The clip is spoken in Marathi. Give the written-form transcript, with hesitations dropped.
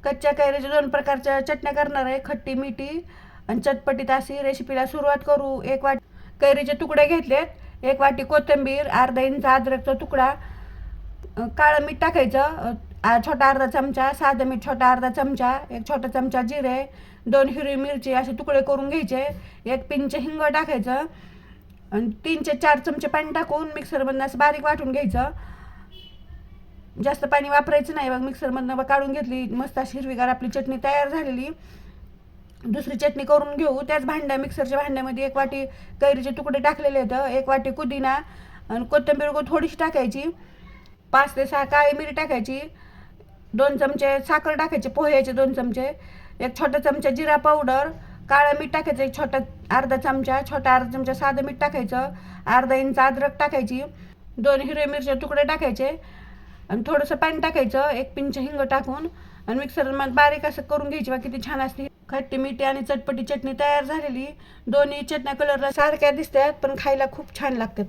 कच्च्या कैरीच्या 2 प्रकारच्या चटण्या करणार आहे, खट्टी मिठी आणि चटपटीत अशी. रेसिपीला सुरुवात करू. 1 वाटी कैरीचे तुकडे घेतलेत, 1 वाटी कोथिंबीर, अर्धा इंच अद्रकचा तुकडा, काळं मीठ टाकायचं, छोटा अर्धा चमचा, साधं मीठ छोटा अर्धा चमचा, 1 छोटा चमचा जिरे, 2 हिरवी मिरची असे तुकडे करून घ्यायचे, 1 पिंच हिंग टाकायचं आणि 3 ते 4 चमचे पाणी टाकून मिक्सरमधनं असं बारीक वाटून घ्यायचं. जास्त पाणी वापरायचं नाही. बघ मिक्सरमधनं काढून घेतली, मस्त अशी हिरवीगार आपली चटणी तयार झालेली. दुसरी चटणी करून घेऊ. त्याच मिक्सरच्या भांड्यामध्ये 1 वाटी कैरीचे तुकडे टाकलेले आहेत, 1 वाटी पुदिना आणि कोथिंबीर थोडीशी टाकायची, 5 ते 6 काळी मिरी टाकायची, 2 चमचे साखर टाकायची, पोह्याचे 2 चमचे, 1 छोटा चमचा जिरा पावडर, काळं मीठ टाकायचं, 1 अर्धा चमचा, छोटा अर्धा चमचा साधं मीठ टाकायचं, अर्धा इंच अद्रक टाकायची, 2 हिरवे मिरच्या तुकडे टाकायचे आणि थोडंसं पाणी टाकायचं, 1 पिंच हिंग टाकून आणि मिक्सरमध्ये बारीक असं करून घ्यायची. बा किती छान असते खट्टी मिठी आणि चटपटी चटणी तयार झालेली. दोन्ही चटण्या कलरला सारख्या दिसतात पण खायला खूप छान लागतात.